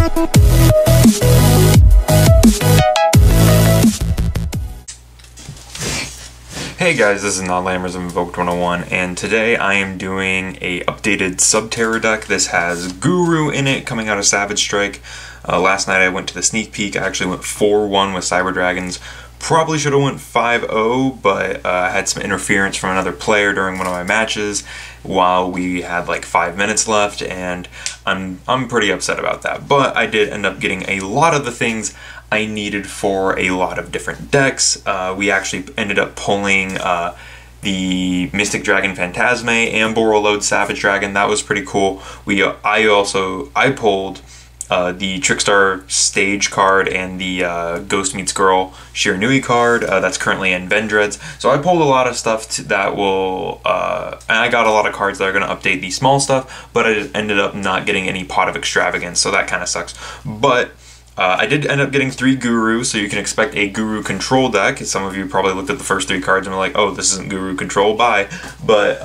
Hey guys, this is Non-Lammers of Invoked 101, and today I am doing a updated Subterror deck. This has Guru in it, coming out of Savage Strike. Last night I went to the sneak peek. I actually went 4-1 with Cyber Dragons. Probably should have went 5-0, but I had some interference from another player during one of my matches while we had like 5 minutes left, and I'm pretty upset about that. But I did end up getting a lot of the things I needed for a lot of different decks. We actually ended up pulling the Mystic Dragon Phantasme and Borreload Savage Dragon. That was pretty cool. I pulled the Trickstar Stage card and the Ghost Meets Girl Shiranui card that's currently in Vendreads. So I pulled a lot of stuff that will, and I got a lot of cards that are going to update the small stuff, but I ended up not getting any Pot of Extravagance, so that kind of sucks. But I did end up getting 3 Gurus, so you can expect a Guru Control deck. Some of you probably looked at the first 3 cards and were like, oh, this isn't Guru Control, bye. But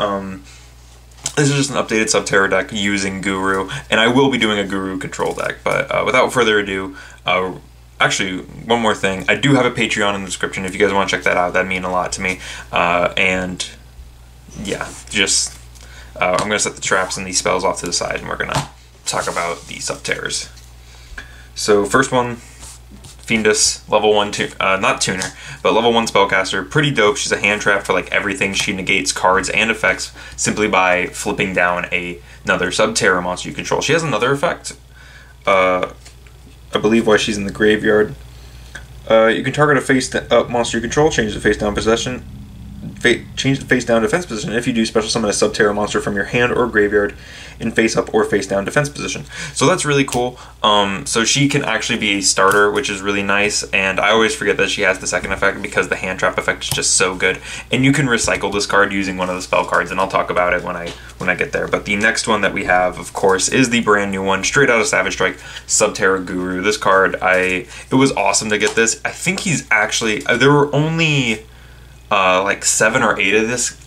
this is just an updated Subterror deck using Guru, and I will be doing a Guru Control deck. But without further ado, actually, one more thing. I do have a Patreon in the description if you guys want to check that out. That'd mean a lot to me. And yeah, just I'm going to set the traps and these spells off to the side, and we're going to talk about the Subterrors. So first one, Fiendus, level 1, not tuner, but level 1 spellcaster. Pretty dope. She's a hand trap for like everything. She negates cards and effects simply by flipping down another Subterror monster you control. She has another effect, I believe, while she's in the graveyard. You can target a face-up monster you control, change the face-down possession, change the face-down defense position. If you do, special summon a Subterror monster from your hand or graveyard in face-up or face-down defense position. So that's really cool. So she can actually be a starter, which is really nice, and I always forget that she has the second effect because the hand trap effect is just so good. And you can recycle this card using one of the spell cards, and I'll talk about it when I get there. But the next one that we have, of course, is the brand new one, straight out of Savage Strike, Subterror Guru. This card, it was awesome to get this. I think he's actually, there were only like 7 or 8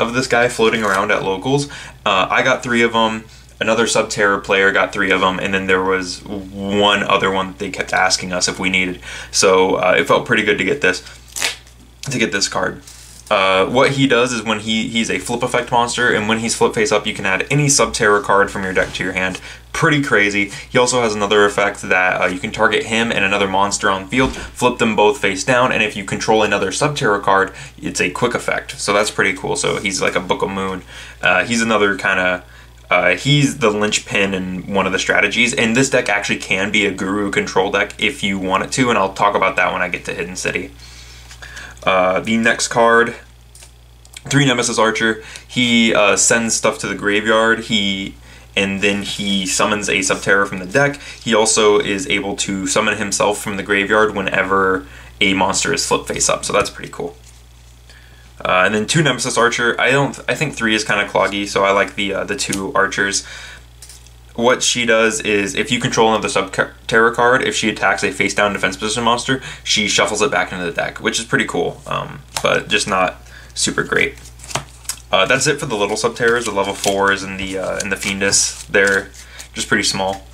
of this guy floating around at locals. I got 3 of them. Another Subterror player got 3 of them, and then there was one other one that they kept asking us if we needed. So it felt pretty good to get this card. What he does is when he's a flip effect monster, and when he's flip face up, you can add any Subterror card from your deck to your hand. Pretty crazy. He also has another effect that you can target him and another monster on field, flip them both face down, and if you control another Subterror card, it's a quick effect. So that's pretty cool. So he's like a Book of Moon. He's another kind of, he's the linchpin in one of the strategies, and this deck actually can be a Guru Control deck if you want it to, and I'll talk about that when I get to Hidden City. The next card, 3 Nemesis Archer. He sends stuff to the graveyard, and then he summons a Subterror from the deck. He also is able to summon himself from the graveyard whenever a monster is flip face up, so that's pretty cool. And then 2 Nemesis Archer. I think 3 is kind of cloggy, so I like the 2 Archers. What she does is, if you control another Subterror card, if she attacks a face-down defense position monster, she shuffles it back into the deck, which is pretty cool, but just not super great. That's it for the little Subterrors, the level 4s and the Fiendus. They're just pretty small.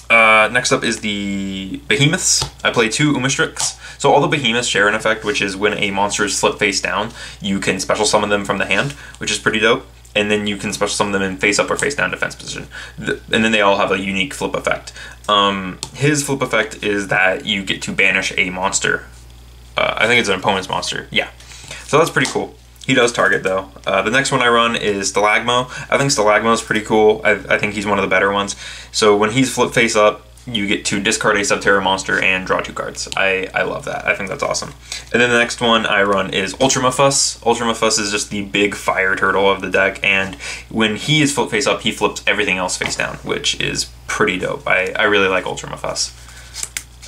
Next up is the Behemoths. I play 2 Umastrix. So all the Behemoths share an effect, which is when a monster is flip face down, you can special summon them from the hand, which is pretty dope. And then you can special summon them in face up or face down defense position. And then they all have a unique flip effect. His flip effect is that you get to banish a monster. I think it's an opponent's monster. Yeah. So that's pretty cool. He does target though. The next one I run is Stalagmo. I think Stalagmo is pretty cool. I think he's one of the better ones. So when he's flip face up, you get to discard a Subterror monster and draw 2 cards. I love that. I think that's awesome. And then the next one I run is Ultramufus. Ultramufus is just the big fire turtle of the deck, and when he is flip face up, he flips everything else face down, which is pretty dope. I really like Ultramufus.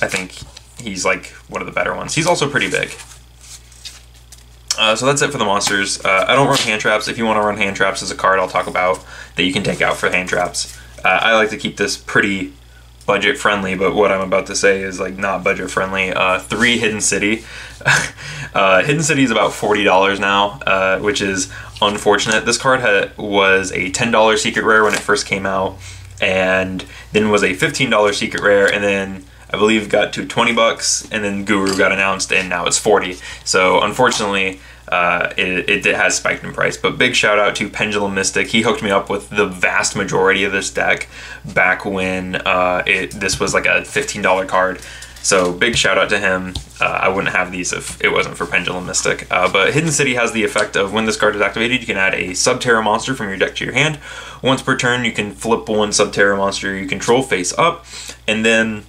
I think he's like one of the better ones. He's also pretty big. So that's it for the monsters. I don't run hand traps. If you want to run hand traps as a card I'll talk about that you can take out for hand traps. I like to keep this pretty budget friendly, but what I'm about to say is like not budget friendly. 3 Hidden City. Hidden City is about $40 now, which is unfortunate. This card was a $10 secret rare when it first came out. and then was a $15 secret rare, and then I believe got to 20 bucks, and then Guru got announced, and now it's 40. So unfortunately, it has spiked in price. But big shout out to Pendulum Mystic. He hooked me up with the vast majority of this deck back when this was like a $15 card. So big shout out to him. I wouldn't have these if it wasn't for Pendulum Mystic. But Hidden City has the effect of when this card is activated, you can add a Subterror monster from your deck to your hand. Once per turn, you can flip one Subterror monster you control face up, and then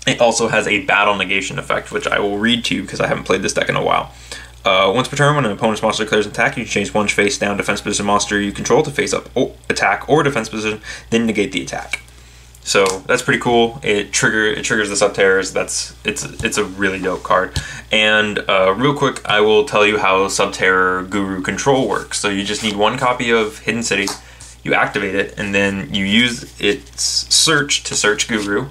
it also has a battle negation effect, which I will read to you because I haven't played this deck in a while. Once per turn, when an opponent's monster declares an attack, you can change one face down defense position monster you control to face up attack or defense position, then negate the attack. So that's pretty cool. It triggers the Subterrors. It's a really dope card. And real quick, I will tell you how Subterror Guru control works. So you just need one copy of Hidden City, you activate it, and then you use its search to search Guru.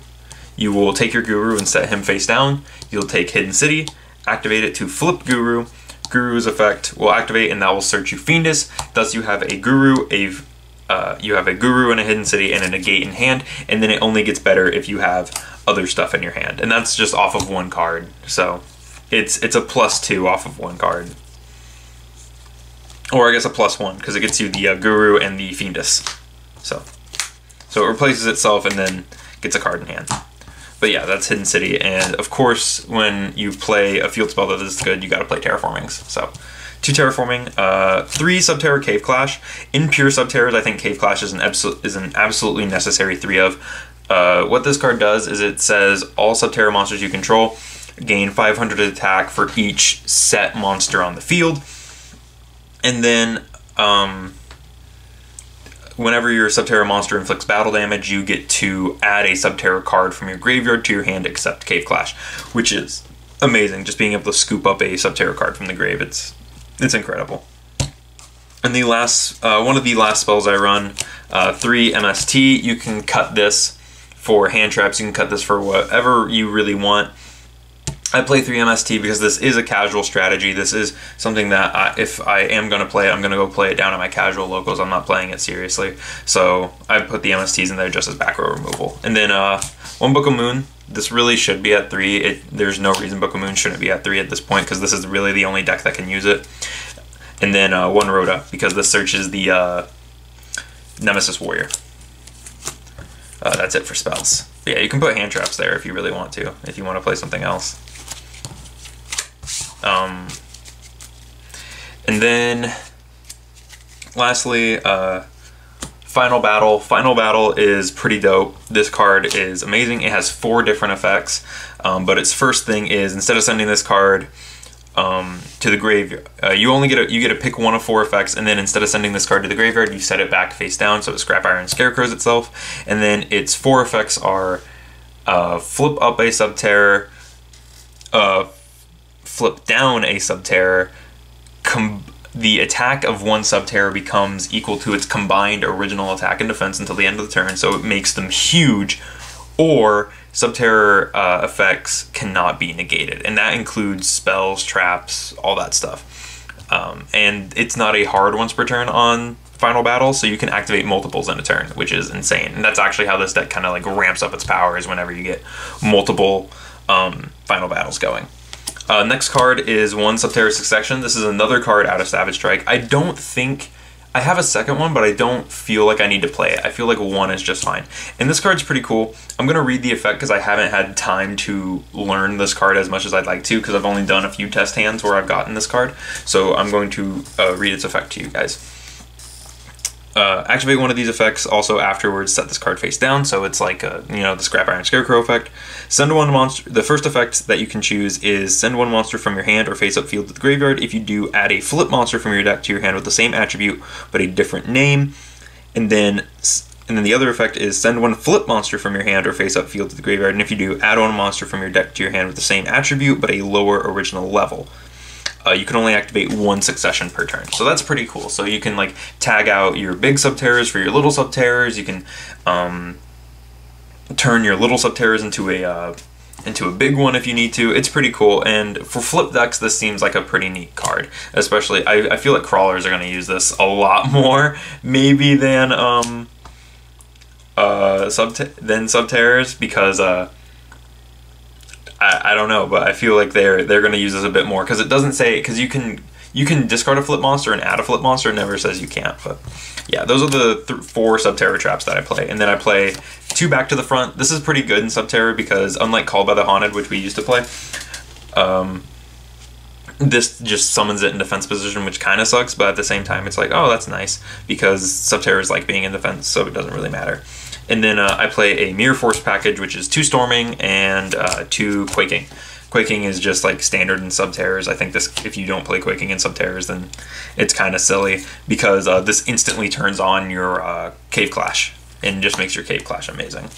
You will take your Guru and set him face down. You'll take Hidden City, activate it to flip Guru. Guru's effect will activate, and that will search you Fiendus. Thus, you have a Guru, and a Hidden City, and a negate in hand. And then it only gets better if you have other stuff in your hand, and that's just off of one card. So it's a +2 off of one card, or I guess a +1 because it gets you the Guru and the Fiendus. So it replaces itself and then gets a card in hand. But yeah, that's Hidden City, and of course, when you play a field spell that is good, you gotta play Terraformings. So, 2 Terraforming, 3 Subterror Cave Clash. In pure Subterrors, I think Cave Clash is an absolutely necessary 3 of. What this card does is it says all Subterror monsters you control gain 500 attack for each set monster on the field, and then whenever your Subterror monster inflicts battle damage, you get to add a Subterror card from your graveyard to your hand except Cave Clash, which is amazing. Just being able to scoop up a Subterror card from the grave, it's incredible. And the last, one of the last spells I run, 3 MST, you can cut this for hand traps, you can cut this for whatever you really want. I play 3 MST because this is a casual strategy. This is something that if I am going to play it, I'm going to go play it down at my casual locals. I'm not playing it seriously. So I put the MSTs in there just as back row removal. And then 1 Book of Moon. This really should be at 3. There's no reason Book of Moon shouldn't be at 3 at this point because this is really the only deck that can use it. And then 1 Rhoda because this searches the Nemesis Warrior. That's it for spells. But yeah, you can put hand traps there if you really want to, if you want to play something else. And then lastly, Final Battle. Final Battle is pretty dope. This card is amazing. It has 4 different effects, but its first thing is instead of sending this card to the graveyard, you get to pick one of 4 effects, and then instead of sending this card to the graveyard, you set it back face down so it Scrap Iron Scarecrows itself. And then its 4 effects are flip up a Subterror, flip down a Subterror, the attack of one Subterror becomes equal to its combined original attack and defense until the end of the turn, so it makes them huge, or Subterror effects cannot be negated, and that includes spells, traps, all that stuff. And it's not a hard once per turn on Final Battle, so you can activate multiples in a turn, which is insane. And that's actually how this deck kind of like ramps up its powers whenever you get multiple Final Battles going. Next card is 1 Subterror Succession. This is another card out of Savage Strike. I don't think I have a second one, but I don't feel like I need to play it. I feel like 1 is just fine. And this card's pretty cool. I'm going to read the effect because I haven't had time to learn this card as much as I'd like to because I've only done a few test hands where I've gotten this card. So I'm going to read its effect to you guys. Activate one of these effects, also afterwards set this card face down, so it's like the Scrap Iron Scarecrow effect. Send 1 monster. The first effect that you can choose is send 1 monster from your hand or face up field to the graveyard. If you do, add a flip monster from your deck to your hand with the same attribute but a different name. And then the other effect is send 1 flip monster from your hand or face up field to the graveyard. And if you do, add 1 monster from your deck to your hand with the same attribute but a lower original level. You can only activate 1 succession per turn. So that's pretty cool. So you can like tag out your big Subterrors for your little Subterrors. You can turn your little Subterrors into a big one if you need to. It's pretty cool. And for flip decks, this seems like a pretty neat card. Especially, I feel like crawlers are going to use this a lot more maybe than Subterrors because I don't know, but I feel like they're going to use this a bit more because it doesn't say, because you can discard a flip monster and add a flip monster. It never says you can't. But yeah, those are the 4 Subterror traps that I play, and then I play 2 back to the front. This is pretty good in Subterror because unlike Called by the Haunted, which we used to play, this just summons it in defense position, which kind of sucks, but at the same time it's like, oh, that's nice because Subterror is like being in defense, so it doesn't really matter. And then I play a Mirror Force package, which is 2 Storming and 2 Quaking. Quaking is just like standard in Subterrors. I think this, if you don't play Quaking in Subterrors, then it's kind of silly because this instantly turns on your Cave Clash and just makes your Cave Clash amazing.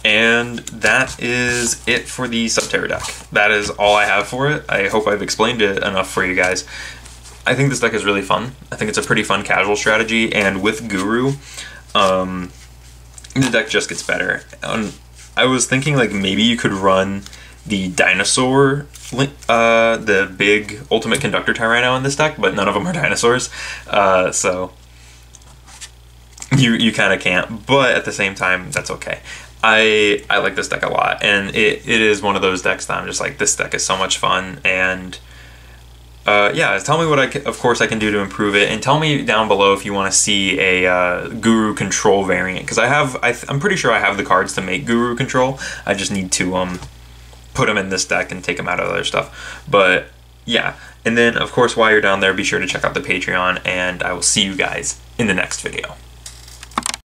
And that is it for the Subterror deck. That is all I have for it. I hope I've explained it enough for you guys. I think this deck is really fun. I think it's a pretty fun casual strategy, and with Guru, the deck just gets better. I was thinking like maybe you could run the dinosaur, the big Ultimate Conductor Tyranno in this deck, but none of them are dinosaurs, so you kind of can't. But at the same time, that's okay. I like this deck a lot, and it is one of those decks that I'm just like, this deck is so much fun. And yeah, tell me what of course I can do to improve it, and tell me down below if you want to see a Guru Control variant, because I'm pretty sure I have the cards to make Guru Control. I just need to put them in this deck and take them out of other stuff. But yeah, and then of course while you're down there, be sure to check out the Patreon, and I will see you guys in the next video.